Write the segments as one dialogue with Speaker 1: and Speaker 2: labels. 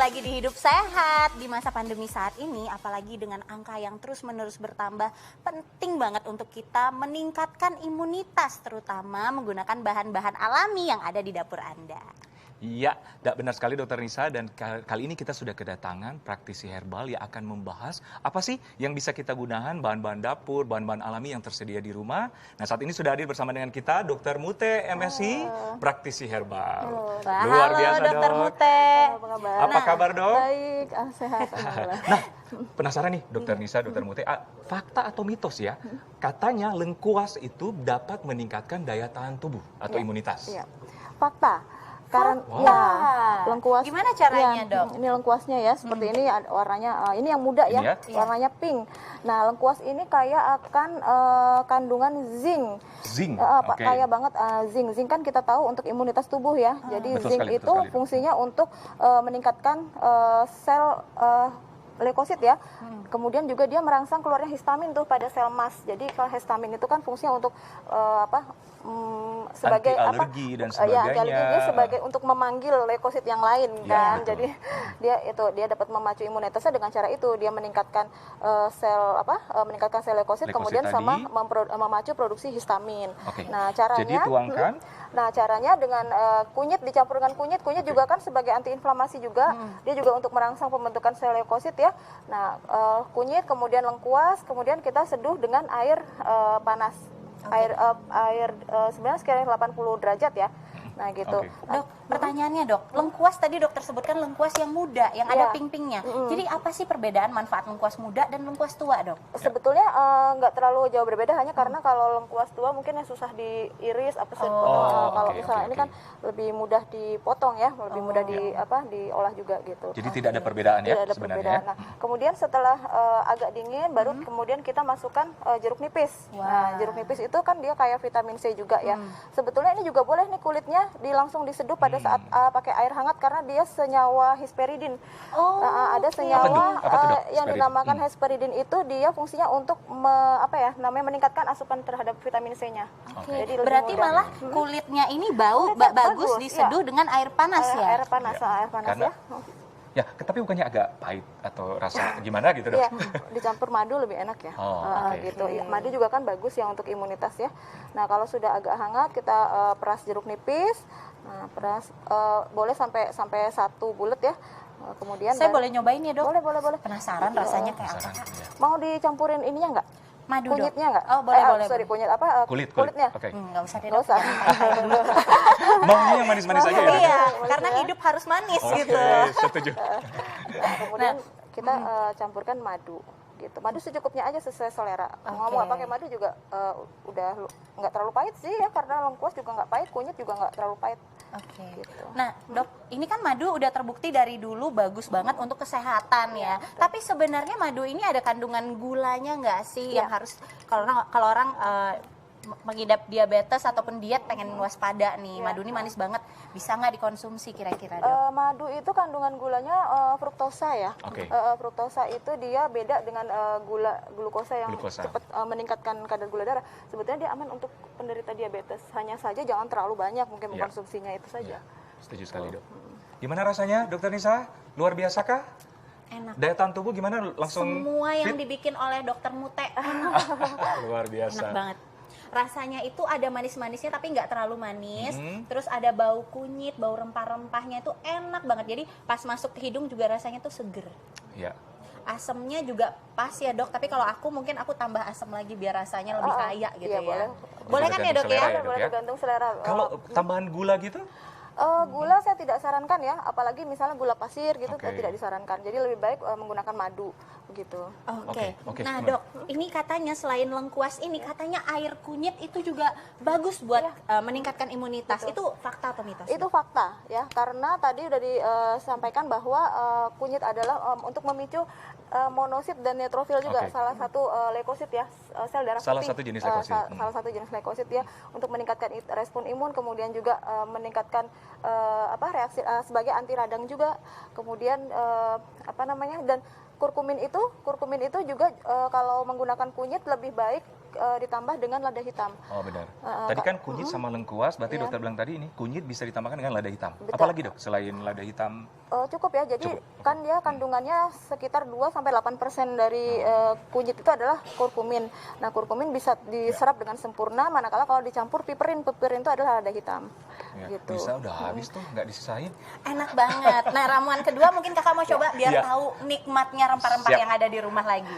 Speaker 1: lagi di Hidup Sehat. Di masa pandemi saat ini, apalagi dengan angka yang terus-menerus bertambah, penting banget untuk kita meningkatkan imunitas, terutama menggunakan bahan-bahan alami yang ada di dapur Anda.
Speaker 2: Iya, benar sekali Dokter Nisa, dan kali ini kita sudah kedatangan praktisi herbal yang akan membahas apa sih yang bisa kita gunakan, bahan-bahan dapur, bahan-bahan alami yang tersedia di rumah. Nah, saat ini sudah hadir bersama dengan kita Dokter Mute, MSI, praktisi herbal. Luar biasa,
Speaker 1: Dokter
Speaker 2: Dok.
Speaker 1: Mute.
Speaker 2: Apa kabar, Dok?
Speaker 3: Baik, sehat.
Speaker 2: Nah, penasaran nih Dokter Nisa, Dokter Mute, fakta atau mitos ya, katanya lengkuas itu dapat meningkatkan daya tahan tubuh atau imunitas.
Speaker 3: Iya. Fakta. Karena
Speaker 2: Wow.
Speaker 3: ya lengkuas.
Speaker 1: Gimana caranya,
Speaker 3: ya,
Speaker 1: Dok?
Speaker 3: Ini lengkuasnya ya, seperti ini warnanya. Ini yang muda
Speaker 2: Ini
Speaker 3: ya,
Speaker 2: ya?
Speaker 3: warnanya pink. Nah, lengkuas ini kaya akan kandungan zinc.
Speaker 2: Zinc, oke.
Speaker 3: Kaya banget zinc. Zinc kan kita tahu untuk imunitas tubuh ya. Jadi
Speaker 2: Betul
Speaker 3: zinc
Speaker 2: sekali,
Speaker 3: itu
Speaker 2: betul sekali, Dok.
Speaker 3: fungsinya untuk meningkatkan sel leukosit ya. Kemudian juga dia merangsang keluarnya histamin tuh pada sel mas. Jadi kalau histamin itu kan fungsinya untuk sebagai
Speaker 2: anti-alergi dan
Speaker 3: Ya,
Speaker 2: sebagainya.
Speaker 3: anti-alergi dia sebagai untuk memanggil leukosit yang lain
Speaker 2: Ya,
Speaker 3: kan.
Speaker 2: betul.
Speaker 3: Jadi dia dapat memacu imunitasnya dengan cara itu. Dia meningkatkan meningkatkan sel leukosit
Speaker 2: Leukosit
Speaker 3: kemudian
Speaker 2: tadi.
Speaker 3: sama memacu produksi histamin.
Speaker 2: Oke.
Speaker 3: Nah, caranya
Speaker 2: Jadi tuangkan.
Speaker 3: Nah, caranya dengan kunyit dicampur dengan kunyit. Kunyit juga kan sebagai antiinflamasi juga. Dia juga untuk merangsang pembentukan sel leukosit ya. Nah, kunyit kemudian lengkuas, kemudian kita seduh dengan air panas. Air sebenarnya sekitar 80 derajat ya. Nah, gitu.
Speaker 2: Oke.
Speaker 1: Dok, pertanyaannya dok, lengkuas tadi dokter sebutkan lengkuas yang muda, yang ada
Speaker 3: Iya.
Speaker 1: ping-pingnya. Jadi apa sih perbedaan manfaat lengkuas muda dan lengkuas tua, dok?
Speaker 3: Sebetulnya nggak terlalu jauh berbeda, hanya karena kalau lengkuas tua mungkin yang susah diiris kalau
Speaker 2: oke,
Speaker 3: misalnya ini
Speaker 2: oke.
Speaker 3: kan lebih mudah dipotong ya, lebih mudah diolah juga gitu.
Speaker 2: Jadi tidak ada perbedaan ya
Speaker 3: Tidak ada
Speaker 2: sebenarnya.
Speaker 3: perbedaan. Nah, kemudian setelah agak dingin baru kemudian kita masukkan jeruk nipis. Nah, jeruk nipis itu kan dia kayak vitamin C juga ya. Sebetulnya ini juga boleh nih kulitnya langsung diseduh pada saat pakai air hangat karena dia senyawa hesperidin. Ada senyawa
Speaker 2: Apa tuh, Dok?
Speaker 3: yang
Speaker 2: Hesperidin?
Speaker 3: dinamakan hesperidin itu dia fungsinya untuk meningkatkan asupan terhadap vitamin C-nya.
Speaker 2: Oke.
Speaker 3: Jadi lebih
Speaker 1: Berarti
Speaker 3: mudah.
Speaker 1: malah kulitnya ini bau
Speaker 3: Kulitnya
Speaker 1: bagus
Speaker 3: bagus,
Speaker 1: diseduh dengan air panas ya?
Speaker 3: Air panas,
Speaker 2: Ya.
Speaker 3: air panas
Speaker 2: Karena-
Speaker 3: ya.
Speaker 2: Ya, tapi bukannya agak pahit atau rasa gimana gitu, Dok?
Speaker 3: Iya, dicampur madu lebih enak ya.
Speaker 2: Oh, oke.
Speaker 3: Gitu. Ya, madu juga kan bagus ya untuk imunitas ya. Nah, kalau sudah agak hangat kita peras jeruk nipis. Nah, peras boleh sampai 1 bulet ya. Kemudian
Speaker 1: Saya boleh nyobain ya, dok?
Speaker 3: boleh.
Speaker 1: Penasaran rasanya kayak apa?
Speaker 2: Penasaran, ya.
Speaker 3: Mau dicampurin ininya enggak?
Speaker 1: Madu, dok?
Speaker 3: Kunyitnya enggak?
Speaker 1: Oh, boleh.
Speaker 3: Sorry, kunyit apa?
Speaker 2: Kulit.
Speaker 3: Kulitnya.
Speaker 2: Oke.
Speaker 1: Nggak usah deh,
Speaker 3: Nggak
Speaker 1: dok.
Speaker 3: usah.
Speaker 2: Maunya yang manis-manis aja ya, Dok?
Speaker 1: Iya, karena hidup harus manis
Speaker 2: Oke,
Speaker 1: gitu.
Speaker 2: setuju.
Speaker 3: Nah, kemudian kita campurkan madu gitu. Madu secukupnya aja sesuai selera. Mau nggak pakai madu juga udah nggak terlalu pahit sih ya, karena lengkuas juga nggak pahit, kunyit juga nggak terlalu pahit.
Speaker 1: Oke.
Speaker 3: Gitu.
Speaker 1: Nah, dok, ini kan madu udah terbukti dari dulu bagus banget untuk kesehatan ya. Tapi sebenarnya madu ini ada kandungan gulanya nggak sih yang harus kalau orang mengidap diabetes ataupun diet pengen waspada nih, madu ini manis banget, bisa nggak dikonsumsi kira-kira, dok?
Speaker 3: Madu itu kandungan gulanya fruktosa ya.
Speaker 2: Oke.
Speaker 3: Fruktosa itu dia beda dengan glukosa yang
Speaker 2: Glukosa.
Speaker 3: cepat meningkatkan kadar gula darah. Sebetulnya dia aman untuk penderita diabetes. Hanya saja jangan terlalu banyak mungkin
Speaker 2: Ya.
Speaker 3: mengkonsumsinya itu saja.
Speaker 2: Setuju sekali, Dok. Gimana rasanya, Dokter Nisa? Luar biasa kah?
Speaker 1: Enak.
Speaker 2: Daya tahan tubuh gimana? Langsung
Speaker 1: Semua yang
Speaker 2: fit?
Speaker 1: dibikin oleh dokter Mute
Speaker 2: Luar biasa.
Speaker 1: enak banget. Rasanya itu ada manis-manisnya tapi nggak terlalu manis. Terus ada bau kunyit, bau rempah-rempahnya itu enak banget. Jadi pas masuk ke hidung juga rasanya tuh seger.
Speaker 2: Ya.
Speaker 1: Asemnya juga pas ya, dok. Tapi kalau aku mungkin aku tambah asam lagi biar rasanya lebih kaya gitu
Speaker 3: iya,
Speaker 1: ya.
Speaker 3: boleh.
Speaker 1: Boleh kan ya, dok
Speaker 2: Tergantung selera
Speaker 1: ya?
Speaker 2: ya, Dok,
Speaker 3: Boleh
Speaker 2: ya?
Speaker 3: tergantung selera.
Speaker 2: Kalau tambahan gula gitu?
Speaker 3: Gula saya tidak sarankan ya, apalagi misalnya gula pasir gitu
Speaker 2: Oke.
Speaker 3: tidak disarankan. Jadi lebih baik menggunakan madu begitu.
Speaker 1: Oke.
Speaker 2: Oke,
Speaker 1: Nah,
Speaker 2: gimana?
Speaker 1: dok, ini katanya selain lengkuas ini katanya air kunyit itu juga bagus buat meningkatkan imunitas. Itu fakta atau mitos?
Speaker 3: Itu fakta ya, karena tadi udah disampaikan bahwa kunyit adalah untuk memicu monosit dan neutrofil juga,
Speaker 2: Oke.
Speaker 3: salah satu leukosit ya, sel darah
Speaker 2: Salah
Speaker 3: putih.
Speaker 2: satu jenis leukosit.
Speaker 3: Salah satu jenis leukosit ya, untuk meningkatkan respon imun, kemudian juga meningkatkan reaksi sebagai anti radang juga, kemudian dan kurkumin itu juga kalau menggunakan kunyit lebih baik ditambah dengan lada hitam.
Speaker 2: Oh benar. Tadi kan kunyit sama lengkuas, berarti dokter bilang tadi ini kunyit bisa ditambahkan dengan lada hitam.
Speaker 3: Betul.
Speaker 2: Apalagi dok selain lada hitam?
Speaker 3: Cukup ya, jadi
Speaker 2: Cukup.
Speaker 3: kan dia kandungannya sekitar 2-8% dari kunyit itu adalah kurkumin. Nah kurkumin bisa diserap dengan sempurna, manakala kalau dicampur piperin itu adalah lada hitam.
Speaker 2: Ya,
Speaker 3: Gitu.
Speaker 2: bisa udah habis tuh, nggak disisain.
Speaker 1: Enak banget. Nah, ramuan kedua mungkin kakak mau coba biar
Speaker 2: Iya.
Speaker 1: tahu nikmatnya rempah-rempah
Speaker 2: Siap.
Speaker 1: yang ada di rumah lagi.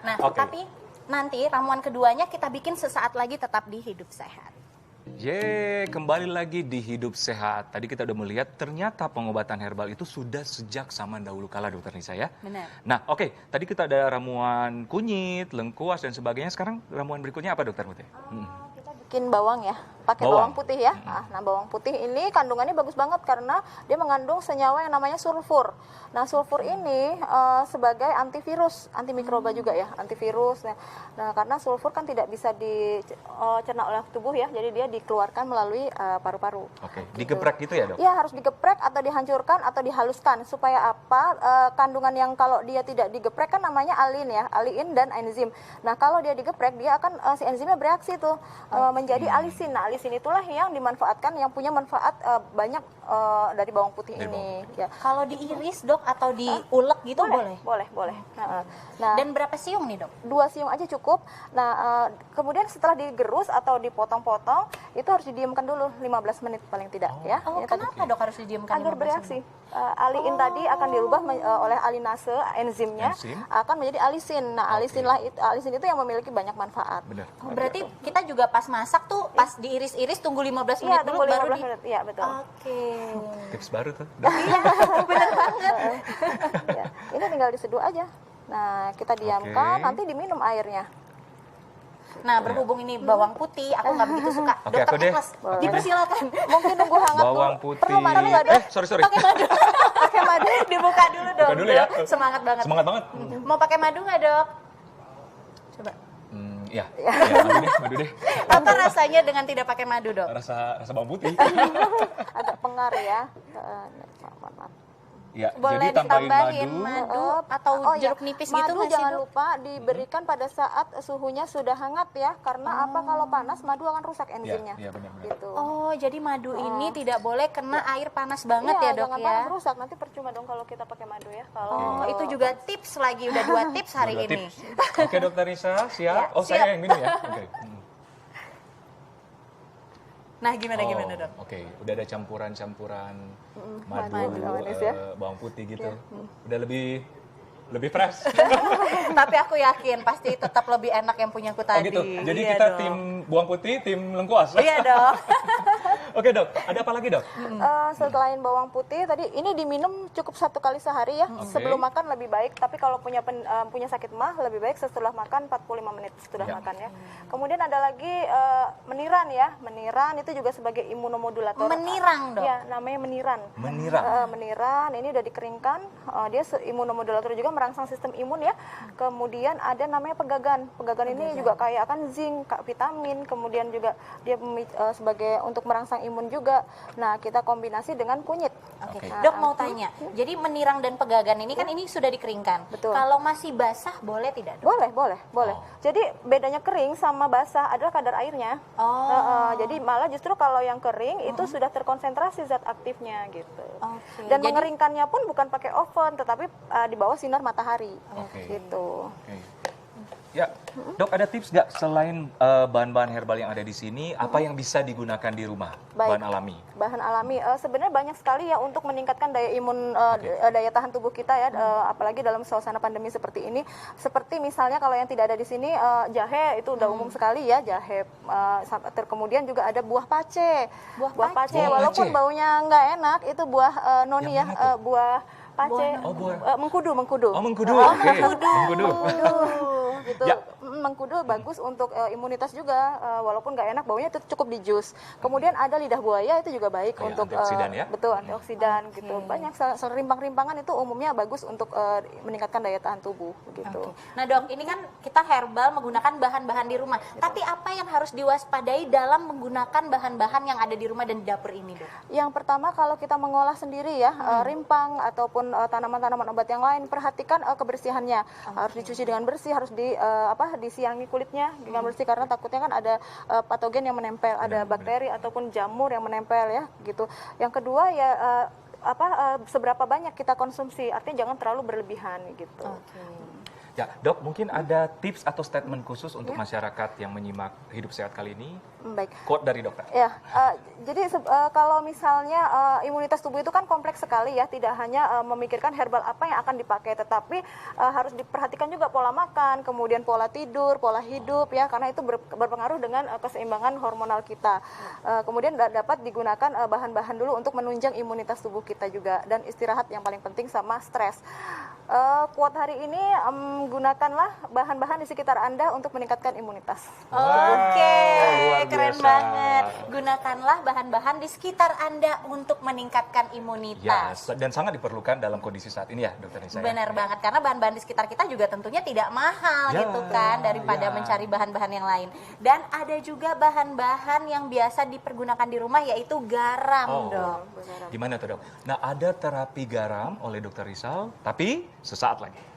Speaker 1: Nah,
Speaker 2: Oke.
Speaker 1: tapi nanti ramuan keduanya kita bikin sesaat lagi tetap di Hidup Sehat.
Speaker 2: Kembali lagi di Hidup Sehat. Tadi kita udah melihat ternyata pengobatan herbal itu sudah sejak zaman dahulu kala dokter Nisa ya.
Speaker 1: Benar.
Speaker 2: Nah oke, tadi kita ada ramuan kunyit, lengkuas dan sebagainya. Sekarang ramuan berikutnya apa dokter Muti?
Speaker 3: Kita bikin bawang ya, pakai
Speaker 2: Bawang.
Speaker 3: bawang putih ya. Nah bawang putih ini kandungannya bagus banget karena dia mengandung senyawa yang namanya sulfur. Nah sulfur ini sebagai antivirus, antimikroba juga ya, antivirus. Nah karena sulfur kan tidak bisa dicerna oleh tubuh ya, jadi dia dikeluarkan melalui paru-paru.
Speaker 2: Oke, digeprek gitu ya dok?
Speaker 3: Ya harus digeprek atau dihancurkan atau dihaluskan supaya apa? Kandungan yang kalau dia tidak digeprek kan namanya alin ya, alin dan enzim. Nah kalau dia digeprek dia akan si enzimnya bereaksi tuh menjadi alisin. Nah alisin itulah yang dimanfaatkan, yang punya manfaat banyak dari bawang putih
Speaker 2: Dari
Speaker 3: ini. Ya.
Speaker 1: Kalau diiris dok atau diulek gitu boleh?
Speaker 3: Boleh. Nah,
Speaker 1: Dan berapa siung nih dok?
Speaker 3: 2 siung aja cukup. Nah, kemudian setelah digerus atau dipotong-potong, itu harus didiamkan dulu 15 menit paling tidak ya.
Speaker 1: Oh,
Speaker 3: Ini tadi
Speaker 1: kenapa dok harus didiamkan?
Speaker 3: agar
Speaker 1: 15
Speaker 3: bereaksi.
Speaker 1: menit?
Speaker 3: Aliin tadi akan dirubah oleh alinase enzimnya
Speaker 2: Enzim.
Speaker 3: akan menjadi alisin. Nah, alisin itu yang memiliki banyak manfaat.
Speaker 2: Benar.
Speaker 1: Oh, berarti kita juga pas masak tuh pas diiris-iris tunggu 15 menit
Speaker 3: Iya,
Speaker 1: dulu
Speaker 3: tunggu
Speaker 1: baru
Speaker 3: 15 menit. Iya, betul.
Speaker 1: Oke.
Speaker 2: Tips baru tuh dok.
Speaker 1: Bener banget.
Speaker 3: Ya, ini tinggal diseduh aja. Nah, kita diamkan,
Speaker 2: Oke.
Speaker 3: nanti diminum airnya.
Speaker 1: Nah, berhubung ini bawang putih, aku nggak begitu suka.
Speaker 2: Oke,
Speaker 1: Dokter
Speaker 2: aku deh.
Speaker 1: Ekles,
Speaker 3: Boleh.
Speaker 1: dipersilakan.
Speaker 3: Mungkin nunggu hangat
Speaker 2: Bawang
Speaker 3: dulu.
Speaker 2: putih.
Speaker 3: Perlu madu nggak, Dok?
Speaker 2: Sorry.
Speaker 1: Pakai madu. Pakai madu. Dibuka dulu dong.
Speaker 2: Buka dulu ya.
Speaker 1: Dok. Semangat banget.
Speaker 2: Semangat banget.
Speaker 1: Mau pakai madu nggak dok? Coba.
Speaker 2: Ya, madu deh.
Speaker 1: Apa rasanya dengan tidak pakai madu dok?
Speaker 2: Rasa bawang putih.
Speaker 3: Agak pengar ya. Maaf.
Speaker 2: Ya,
Speaker 1: Boleh
Speaker 2: jadi tambahin
Speaker 1: ditambahin
Speaker 2: madu.
Speaker 1: madu atau
Speaker 3: iya.
Speaker 1: jeruk nipis gitu
Speaker 3: Madu
Speaker 1: nggak sih
Speaker 3: jangan
Speaker 1: dok?
Speaker 3: lupa diberikan pada saat suhunya sudah hangat ya, karena apa? Kalau panas madu akan rusak enzimnya.
Speaker 2: Iya, benar-benar.
Speaker 3: Gitu.
Speaker 1: Oh, jadi madu ini tidak boleh kena air panas banget ya dok
Speaker 3: jangan
Speaker 1: ya?
Speaker 3: panas rusak, nanti percuma dong kalau kita pakai madu ya. Kalau
Speaker 1: Oh, itu juga tips lagi, udah 2 tips hari
Speaker 2: Dua
Speaker 1: ini.
Speaker 2: tips. Oke dokter Nisa, siap?
Speaker 1: Ya,
Speaker 2: Oh
Speaker 1: siap.
Speaker 2: saya yang minum ya? Oke.
Speaker 1: Nah, gimana
Speaker 2: Oh,
Speaker 1: dok?
Speaker 2: Oke, udah ada campuran-campuran madu,
Speaker 3: madu manis ya.
Speaker 2: bawang putih gitu. Udah lebih fresh.
Speaker 1: Tapi aku yakin pasti tetap lebih enak yang punya aku
Speaker 2: Oh
Speaker 1: tadi.
Speaker 2: gitu. Jadi
Speaker 1: Iya
Speaker 2: kita
Speaker 1: dong.
Speaker 2: tim bawang putih, tim lengkuas.
Speaker 1: Iya dong.
Speaker 2: Oke dok, ada apa lagi dok?
Speaker 3: selain bawang putih tadi ini diminum cukup 1 kali sehari ya.
Speaker 2: Oke.
Speaker 3: Sebelum makan lebih baik, tapi kalau punya sakit mah lebih baik setelah makan 45 menit setelah
Speaker 2: Ya.
Speaker 3: makan ya. Kemudian ada lagi meniran ya. Meniran itu juga sebagai imunomodulator.
Speaker 1: Menirang dok.
Speaker 3: Ya, namanya meniran.
Speaker 2: Menirang.
Speaker 3: Meniran ini udah dikeringkan, dia imunomodulator juga merangsang sistem imun ya. Kemudian ada namanya pegagan. Pegagan ini juga kayak akan zinc, vitamin, kemudian juga dia sebagai untuk merangsang imun juga. Nah, kita kombinasi dengan kunyit.
Speaker 1: Oke.
Speaker 2: Oke.
Speaker 1: Dok mau tanya, jadi menirang dan pegagan ini kan ini sudah dikeringkan.
Speaker 3: Betul.
Speaker 1: Kalau masih basah boleh tidak dok?
Speaker 3: Boleh.
Speaker 2: Oh.
Speaker 3: Jadi bedanya kering sama basah adalah kadar airnya.
Speaker 1: Oh.
Speaker 3: Jadi malah justru kalau yang kering itu sudah terkonsentrasi zat aktifnya gitu.
Speaker 1: Oke.
Speaker 3: Dan
Speaker 1: Jadi-
Speaker 3: mengeringkannya pun bukan pakai oven, tetapi di bawah sinar matahari.
Speaker 2: Oke.
Speaker 3: Gitu.
Speaker 2: Oke. Ya, dok ada tips nggak selain bahan-bahan herbal yang ada di sini, apa yang bisa digunakan di rumah,
Speaker 3: Baik.
Speaker 2: bahan alami?
Speaker 3: Bahan alami sebenarnya banyak sekali ya untuk meningkatkan daya imun, daya tahan tubuh kita ya, apalagi dalam suasana pandemi seperti ini. Seperti misalnya kalau yang tidak ada di sini, jahe itu udah umum sekali ya, jahe. Kemudian juga ada buah pace.
Speaker 1: Buah pace.
Speaker 2: Buah
Speaker 3: Walaupun
Speaker 2: pace.
Speaker 3: baunya nggak enak, itu buah noni
Speaker 2: Yang
Speaker 3: ya,
Speaker 2: mana tuh?
Speaker 3: buah pace.
Speaker 2: Oh, buah.
Speaker 3: Mengkudu.
Speaker 2: Oh mengkudu, oke. Mengkudu.
Speaker 3: Gitu.
Speaker 2: Ya.
Speaker 3: Mengkudu bagus untuk imunitas juga, walaupun nggak enak baunya itu cukup di jus. Kemudian ada lidah buaya itu juga baik
Speaker 2: Oh ya,
Speaker 3: untuk
Speaker 2: antioksidan ya?
Speaker 3: betul antioksidan gitu. Banyak rimpang-rimpangan itu umumnya bagus untuk meningkatkan daya tahan tubuh begitu.
Speaker 1: Oke. Nah dok, ini kan kita herbal menggunakan bahan-bahan di rumah. Tapi apa yang harus diwaspadai dalam menggunakan bahan-bahan yang ada di rumah dan di dapur ini dok?
Speaker 3: Yang pertama kalau kita mengolah sendiri ya, rimpang ataupun tanaman-tanaman obat yang lain, perhatikan kebersihannya. Harus dicuci dengan bersih, harus disiangi kulitnya dengan bersih, karena takutnya kan ada patogen yang menempel, ada bakteri ataupun jamur yang menempel ya gitu. Yang kedua ya seberapa banyak kita konsumsi, artinya jangan terlalu berlebihan gitu.
Speaker 2: Ya, Dok, mungkin ada tips atau statement khusus untuk masyarakat yang menyimak Hidup Sehat kali ini?
Speaker 3: Baik.
Speaker 2: Quote dari dokter.
Speaker 3: Ya, jadi kalau misalnya imunitas tubuh itu kan kompleks sekali ya, tidak hanya memikirkan herbal apa yang akan dipakai, tetapi harus diperhatikan juga pola makan, kemudian pola tidur, pola hidup ya, karena itu berpengaruh dengan keseimbangan hormonal kita. Kemudian dapat digunakan bahan-bahan dulu untuk menunjang imunitas tubuh kita juga, dan istirahat yang paling penting sama stres. Quote hari ini, gunakanlah bahan-bahan di sekitar Anda untuk meningkatkan imunitas.
Speaker 1: Oke,
Speaker 2: luar
Speaker 1: keren
Speaker 2: biasa.
Speaker 1: banget. Gunakanlah bahan-bahan di sekitar Anda untuk meningkatkan
Speaker 2: Ya,
Speaker 1: imunitas.
Speaker 2: dan sangat diperlukan dalam kondisi saat ini ya, Dokter Nisa.
Speaker 1: Benar banget, karena bahan-bahan di sekitar kita juga tentunya tidak mahal
Speaker 2: Ya,
Speaker 1: gitu kan, daripada
Speaker 2: ya.
Speaker 1: mencari bahan-bahan yang lain. Dan ada juga bahan-bahan yang biasa dipergunakan di rumah, yaitu garam, Dok.
Speaker 2: Gimana tuh, Dok? Nah, ada terapi garam oleh Dokter Rizal, tapi sesaat lagi.